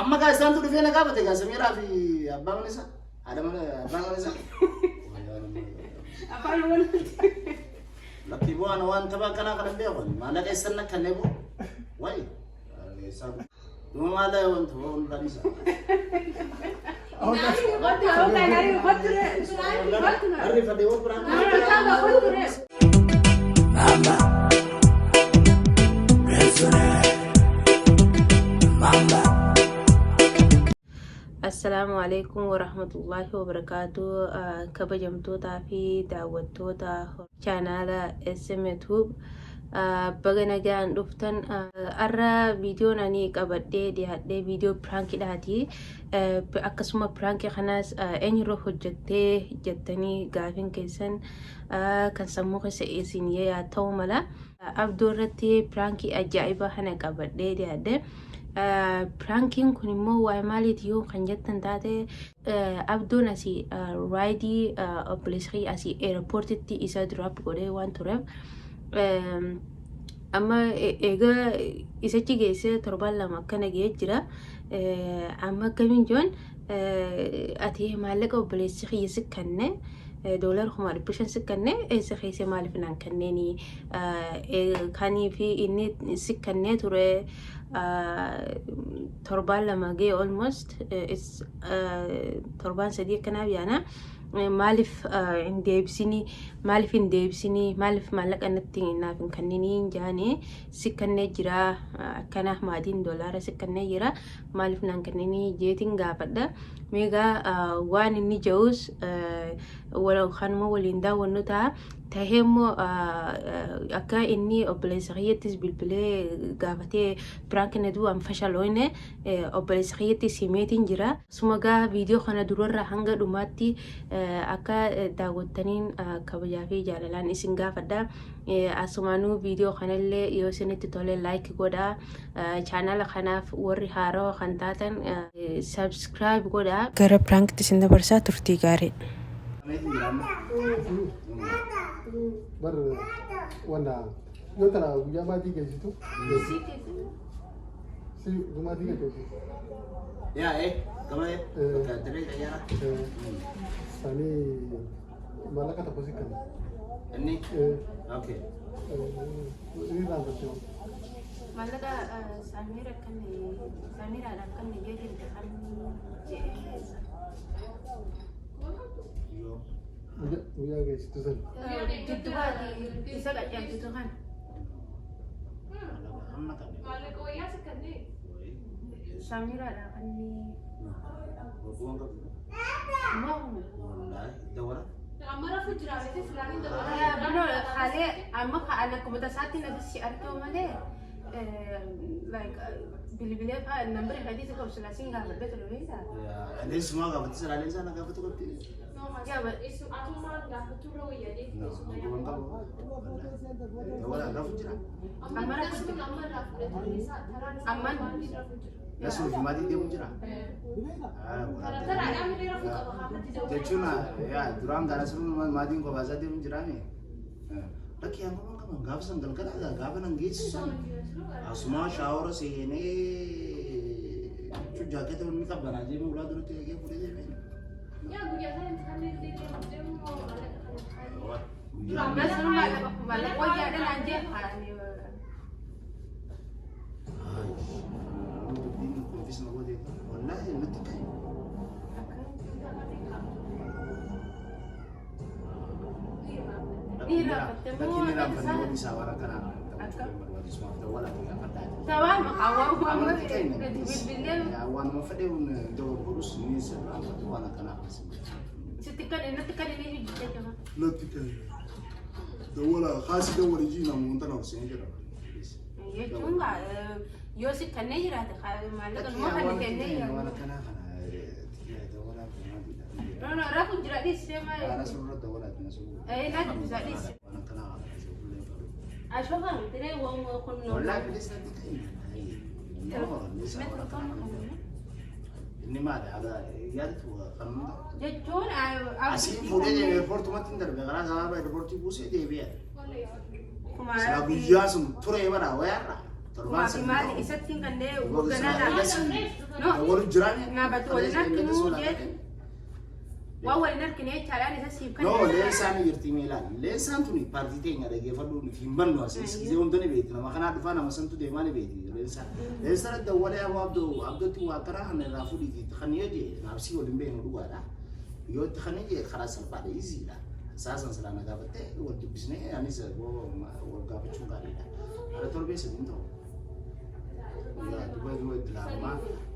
amma ka isaan tu dhufee na gaafate gaa Samiraa fi abbaa mana isaa haadha mana abbaa mana isaa afaan wal lakki bu'aan waan taphaa kanaa kana beekan maallaqa eessan nakkanne boo wayi isaa dhuma maallaqa wanti waan kanisa arrifadhe waan biraan mama mama Assalamu alaikum warahmatullahi wabarakatuh. Kabajamtoota fi daawwattoota chaanaala SM YouTube baga nagaan dhuftan arra viidiyoon ani qabadhee dhiyaadhee viidiyoo piraankiidhaati. Akkasuma piraankii kanaas eenyurra hojjettee jettanii gaafin keessan kan sammuu keessa isin yaa ta'u mala abduu irratti piraankii ajaa'ibaa kana qabadhee dhiyaadhee. Pranking kun immoo waa'ee maaliiti yoo kan jettan taate abduun asii raayidii obboleessaa asii eerpoortitti isa diraap godhee waan tureef amma egaa isachi geessee torban lama akkana ga'ee jira. Amma akkamiin joon ati maallaqa obboleessi kiyya si kanne $100 si kanne eessa keessa maaliif naan kanneeni kanii fi inni si kannee ture torban lama ga'e almost torban sadii akkanaaf yaana maaliif hin deebisini maaliif maallaqa natti naaf hin kanniniin jaane si kannee jira akkanaaf maatiin $1 si kannee jira maaliif naan kanneenii jeetiin gaafadha. Meegaa waan inni ja'us kanuma waliin daawwannu ta'a. Tahee immoo akka inni obboleessa kiyyattis bilbilee gaafatee piraankiin aduu an fashaloone obboleessa kiyyattis himeetiin jira. Sumagaa viidiyoo kana durarraa hanga dhumaatti akka daawwattaniin kabajaa fi jaalalaan isin gaafadha. Asumaanuu viidiyoo kanallee yoo isinitti tole laayik godhaa. Chaanala kanaaf warri haaroo kan taatan sabskiraayib godhaa. Gara piraankiitti isin dabarsaa turtii gaarii. Bar wanda yo kana guja ma diga jitu si guma diga jitu ya kama ka tare da yara sani malaka ta posikan anni okay ini ran da to malaka Samira da kan ne yake da hannu je yo Uya guys, itu san. Itu bisa gak jam itu kan? Malaka oh ya sekali. Samira ada kan ni. buang ke Mau. wallahi dawara Amara fujra itu selain dawara. Benar, kali amma ka anak kemudian saat ini ada siar tu mana? Like bili-bili apa number tadi tu kau selesai nggak betul betul bisa. ya ini semua enggak betul selain sana enggak betul betul Ya, itu aku malah nggak betul loh ya deh. no buang ke dawara enggak fujra Amara itu Amara bisa. Aman. ya sudah mati dia fujra Tara ya ambil rafu kalau kamu tidak. jechuna ya durang gara semua mati ko bahasa dia fujra nih laki yang ngomong kamu enggak bisa galgal ada enggak pernah gitu semua shower sih ini cuci jaket itu mikap baraje mau ulah dulu tuh kayak boleh jadi Ya, gue biasanya sekali dia mau balik. Mas rumah balik oh ya ada aja kan. Sawan makawang kamu bilbil awan mau fade un do burus ni sebab tu wana kana setikan ini juga jangan. لا تكلم ولا خاص دور يجينا من طرف سنجرة Ya cuma yo sih kan nih rata kalau malah kan mau kan ini ya. ولا كنا خنا ولا كنا No raku jerak di sini أنا سرور ولا كنا سرور nanti bisa di sini. ولا كنا Asal kan tidak uang kun no. ولا بليس ini mah ada ya itu kan Jechuun asing fuudhee airport matti darbe kana sababa airport buusee deebi'a. Sila guyyaa sun ture bara wayarra Torban Kuma mali isattiin kan dee Gogo ganaa sana no warri jiraan na batu wal narkinu jeet waa wal narkine chalaan isa siif kan no leensaan jirti miilaan leensaan tuni paartii teenya dhageeffadhu nuti hin bannu asis gisee wantoonni beekti nama kanaa dhufaa nama santu deemaa ni beekti leensaan dawwalee abdootti waa karaa kana irraa fudhiti kan jedhe naabsii waliin beeknu dhugaadha yoo itti kan jedhe karaa salphaadha iziidha saasan silaa nagaafattee wal dubbisnee anis wal gaafachuun gaariidha haala torbee sadiin ta'u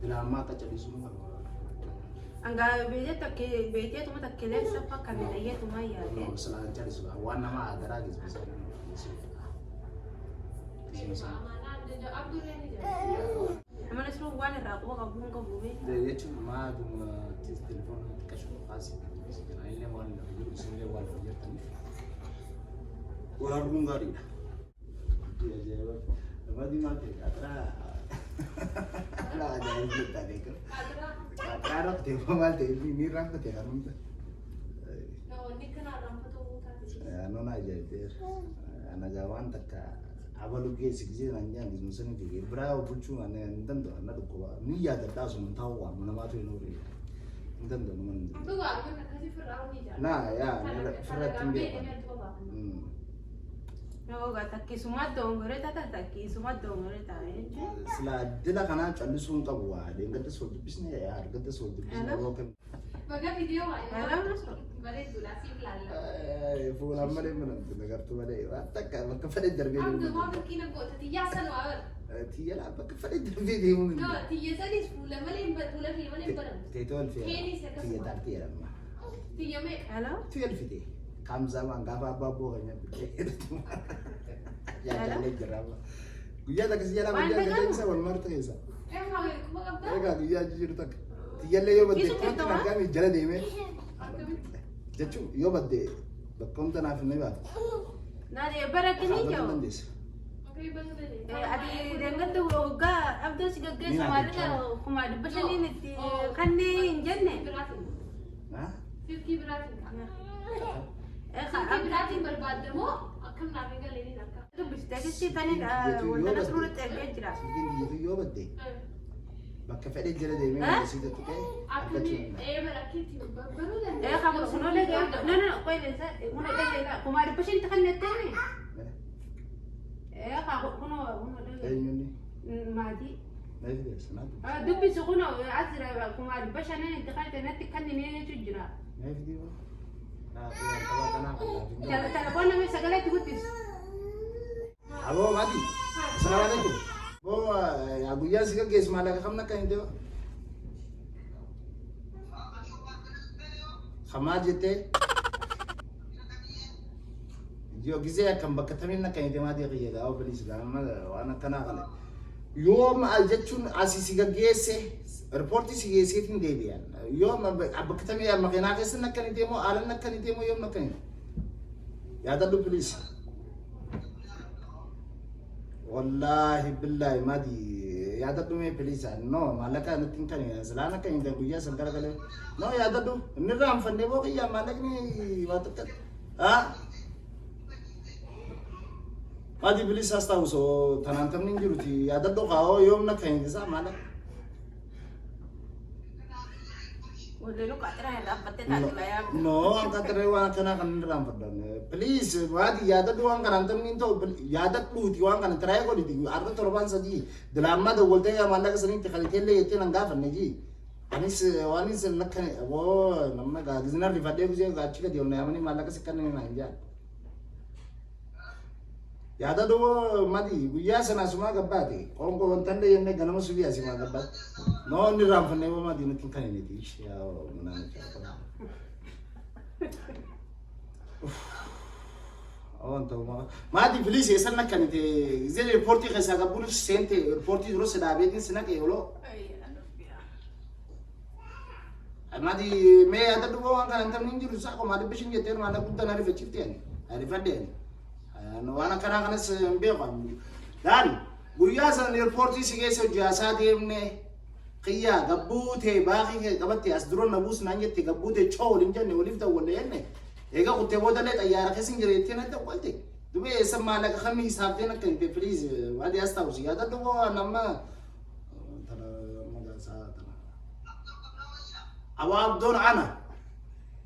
dilaamaa qaccabisuun qaba. Angga beje tuma takkele sapa kan daya tuma ya. No, selain cari sudah, warna mah ada lagi bisa. Mana suruh wan raku kabung kabung. Dia cuma telepon kasih kasih. Ini wan dulu sini wan dia tadi. Orang Hungari. Dia jawab, apa di mana? Atra. Lah ada yang tadi kan. Atra teh mal teh ini rambut teh kan. No, ni kena rambut tu kan. Ano na jayter. Anagawan taka. Abalu ke sikje nanya di nusan ke bravo bucu ane ndando na duko ni ya da daso mun tawa mun ma to inori ndando mun Tu gua aku nak kasih Fir'aun ni dah. na ya firat timbe No ga takki suma dongore tata takki suma dongore ta. sila dila kana challi sun qabwa de ngata so bisne ya har ngata so bisne ro kan Baga video mai. Alam masuk. Balik dulu sih lala. fu la male mun nagar tu male ataka makka fade darbe Abdu mau bikin aku tadi ya sanu awal. tiya la makka fade darbe de mun No, tiya tadi sepuluh malam betul lagi malam barang. tetol fi Kini saya tiya kasih. dar tiya ma Tiya me. Halo? tuyal fide kam zaman gaba babo kanya ya jale jaraba guya da kasi jara guya da isa wal marta isa Mau aku mau apa? ega guya jir tak tiyalle yo badde konta na gami jala de me jachu yo badde bakonta na finne ba Na de barakini Abang jo. Mendes. Oke bang tadi. Adi dengan tu ga abdo sigaga samari ka kumadi basani niti kanne injanne. Beratin. Hah? Fifty beratin. Ka Fifty beratin berbuat demo. Akan nabi kali ini nak. abdo bistagi si tani wala na suru tege jira. Sigin gitu yo badde. Bakka fede jala de me Hah? sida to kay. Aku ni, berakit baru dah. Ka mo suno le ga no koy le sa uno le ga kumadi basin takanne tani. Ka kuno Eh le nyoni. madi. Nayi de sanatu. Dubbi su kuno azra kumadi basani inti kanne nati kanne ne tujira. Nayi di ba. Ah, kalau kana kana. Telepon na may sagala tugutis. Abo mati. Assalamualaikum. Bo ya guya siga ges mala ka kamna kain deo. Khama jete. Yo gize ya kan bakatamin na kain de ma de giya ga bali islam ma wana kana kale. Yom aljachun asisiga gese reporti sige setin de biyan. Yom abakatami ya makina kesin na kain de mo alan na kain de mo yom na kain. Ya da do please. Wallahi billahi madi ya dadu me pelisa no malaka natin kani salana kan inda guya sankara kale no ya dadu niram fanne bo kiya malak ni watakat ha madi pelisa sta uso tanantam ninjuruti ya dadu kao yom na kan sa malak Wala lo ka tra dapat tadi kaya. no ang katrewa kana kan niram padan please madi ya dadu ang kanantam ninto ya dadu tiwang kan try ko diti arda torban saji dalamma da bolte ya malak sanin tikhalikelle yete nanga fanne ji anis wanis nakkan wo namma ga gizna rifade ku je ga chika dionna yamani malak sikkan ni nanja ya dadu madi guya sana suma gabbati kongo tande yenne ganama subi asima gabbat no niram fanne wo madi nakin kan ni ti ya munana cha awan to ma di police esan nakkan te zele reporti khasa ga bulu sente reporti ro sada be din sina ke yolo ma di me ada do wan kan tam ninjiru sa ko ma di bishin yeter ma da budda na rife chiften ari fadde no wana kana kana se mbe qam dan guya san reporti sige so jasa demne qiya gabbute baqi ke gabatti asdron nabus nanyete gabbute chawlin janne olifta wala yenne ega kutte bodale tayara kesin jere tena da walte Dubbe sama na kami hisab din nak kente please. Wadi asta usi. Ada dugo nama tara magasa tara. Awab don ana.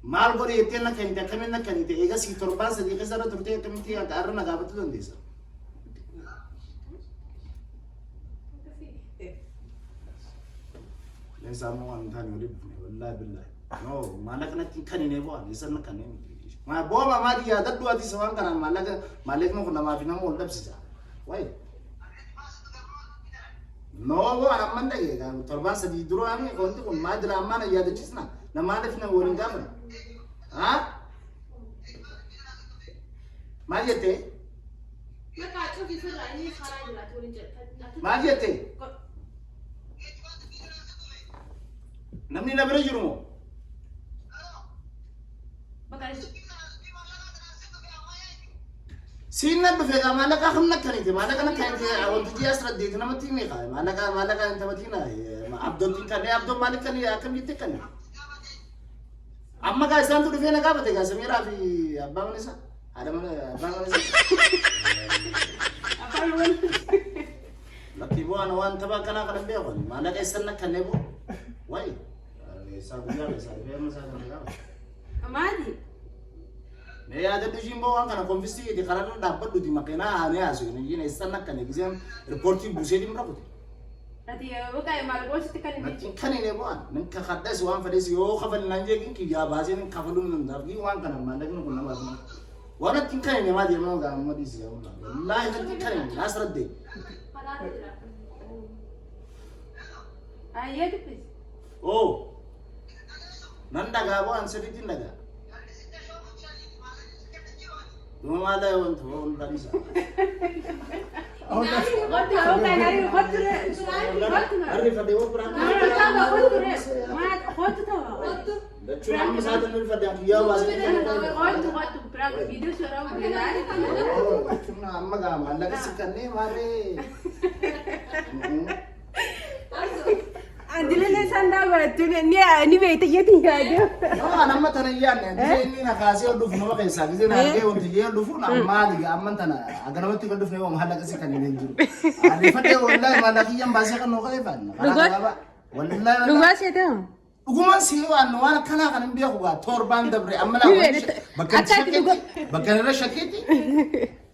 Mal gori yetel nak kente kami nak kente. Ega si torban sa di kesara turte kami ti agar na gabat don desa. Len samu an tani uri wallahi billahi. No malak nak kani ne bo an isan nak kani. Ma boma ma di ada dua di sawang kana malek no kuna ma fina mo labsi sa wai no go ana manda ye ga torban sa di duro ani ko ndi ko madra amana ya da cisna na malek fina worin gamra ha ma yete मैं काचो की फिर रानी खाना दिला थोड़ी जल्द ma yete namni na bere juro बकाई سينا بفيقا مالك أخمنا كنيتي مالك أنا كنيتي أول تجي أسرد ديت أنا متيني قاي مالك أنت متينا عبد الدين كني عبد المالك كني أكم يتك كني أما كاي سانتو دفينا كابتة كاي سميرا في أبا منيسا هذا من أبا منيسا لكن بو أنا وان تبا كنا كلام بيقول مالك إسنا كني بو واي سابيا مسا كنا كابتة Amadi. Ne ada tu jimbo ang kana konfisi di karana dapat du di makena ane asu ni jine sana kana gizem reporting buse di mrakote Ati bukai mal bos tikani. nakin kane ne bo nan ka khadda su wan fade yo khafal nanje kin ki ya baje nin khafalum nan da gi wan kana man da kin kunna ba wana tin kane ne ma di ma ga ma di siya wallahi nan tin kane nasrat de खाना दिला Ayat please. oh nan daga bo an sedi tin daga Dumala yon to on danisa Kotu bukai nari kotu re. arre fade wo pran Kotu re. Ma kotu tau. Dachu amma sadan nil fade ak ya was Kotu prak video surau bilari. oh cuma amma ga malla ka sikanne mare Andile le sanda ba tu ni be ite yeti gado. no anamma tana yanne ni na kasi odu funa ba kaisa gize na ge on tiye odu funa amma diga amma tana agana wati ko dufne wa mahalla ka sikanne ne jiru ali fade wallahi malla ki yamba sai kan no kai ban wallahi Luga se ta. Uguman siwa no wana kana kan biya ko torban dabre amma la bakkan shaketi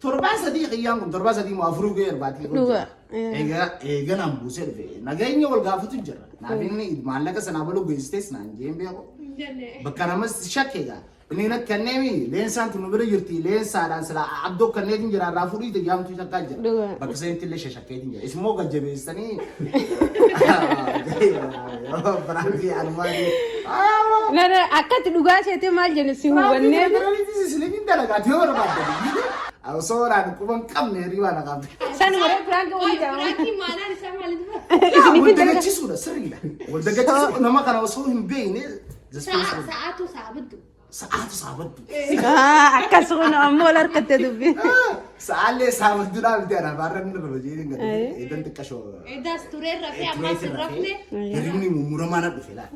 torban sadi qiyam torban sadi mu afru ge bati ko ega nam busel ve naganya wal gafatu jara na binni mallaka sana balo go istes na jembe ko bakkan mas shakega nina kanemi lensan tunu bere yurti lensa dan sala abdo kanne jara rafuri te yam tu shakka jara baksen tille shaketi jara ismo ga jebe sani Berarti armani. Nara akat luga se te mal jene si huwanne. Berarti selebih dah lagi dia orang apa? Aku seorang kubang kam ni riwa nak apa? San mara prank wali jawa. Frankie mana di sama lihat Udah dekat cisu dah sering dah. Udah dekat cisu nama kan aku sohim be ini. saat tu sahabat tu Sahabat tu. Akas ko na amolar kate dubi. Saale sahabat tu dah biar apa? Barang ni baru jadi enggak. Itu nanti kasih. ida sture rafi amma sirrafne Jadi ini murah mana tu fila.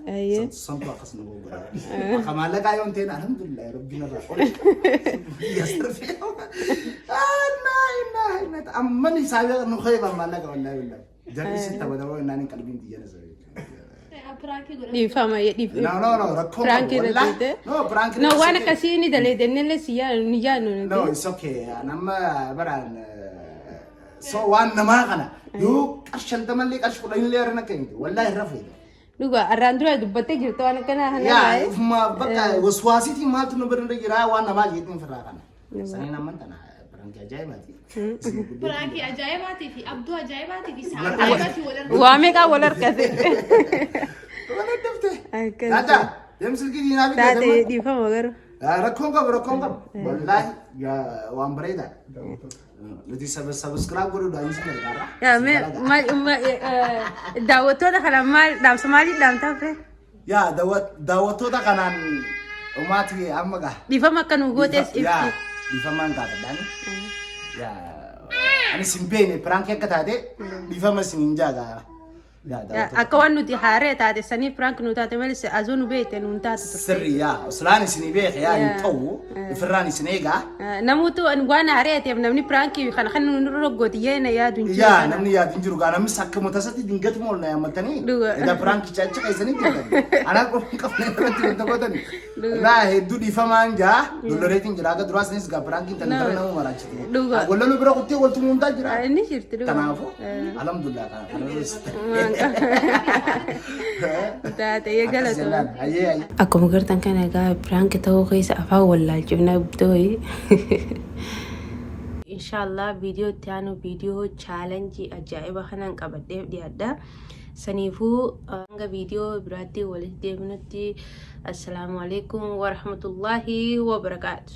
Sampai akas nunggu berapa. Kamala kayon ten alhamdulillah Rabbina rahol. Ya serfi. Nah. Amma ni saya nukhay kamala kawan lah. Jadi sih tahu tahu nani kalbin dia nasi. Frankie gura Di fama ya di. No. Rakko. Prank Wallah. itu. No, prank. No wana kasi ni dale denele siya ni ya no. No, it's okay. Nama baran. So wan nama kana. Yuk ashal teman lik ashul ini liar nak ini. Wallah rafi. Luga arandro du bate girto ana kana hana Ya, lai. ma baka waswasi ti ma tu nabar nda gira wan nama gitu ferrakan. Sani nama tanah prank aja mati. Frankie ajaib आती थी अब तो ajaib आती थी साथ आएगा थी volar Wame ka walar kasi. Wala dafte. Ay kan. Tata, dem silki di nabi. Dati di fama garo. Rakko ka. Wallahi ya wan bereda. Nanti subscribe guru dah ini sudah cara. Ya me dawato da kala mal dam samali dam ta fe. Ya dawato da kanan umat ki amma ga. Di fama kan ugotes Ya, ifti. di faman ka dan. Ya, ani simpe ne prank ya kata de. Di fama sininja ga. akka waan nuti haaree taate sanii prank nu taate malee azoo nu beekte nu taate turte. Sirri yaa oslaan isin beek yaa hin ta'u ifirraan isin eegaa. Namoota waan haaree ta'eef namni prank kan nu roggooti yeena yaadu hin jiru. Yaa namni yaadu hin jiru gaa namni sakka mutasatti dingati mool na yammatanii. Eda prank chaacha keessanii jirtan. Anaa qofa qabnee irratti wanta qootani. Naa hedduu dhiifamaan jaa dolloreetiin jira akka duraas nis gaa prankiin tan dara nama maraachite. Wallolu bira kuttee waltu muumtaa jira. Inni jirti dhugaa. Kanaafuu alhamdulillah kanaafuu. Taate eegalatu. Akkuma gartan kana egaa prank ta'uu keessa afaan wallaalchifna butooyi. Inshallah viidiyoo itti aanu viidiyoo chaalenjii ajaa'iba kanaan qabadheef dhiyaadha. Saniifuu hanga viidiyoo biraatti walitti deebinutti assalaamu alaikum wa rahmatullahi wa barakaatu.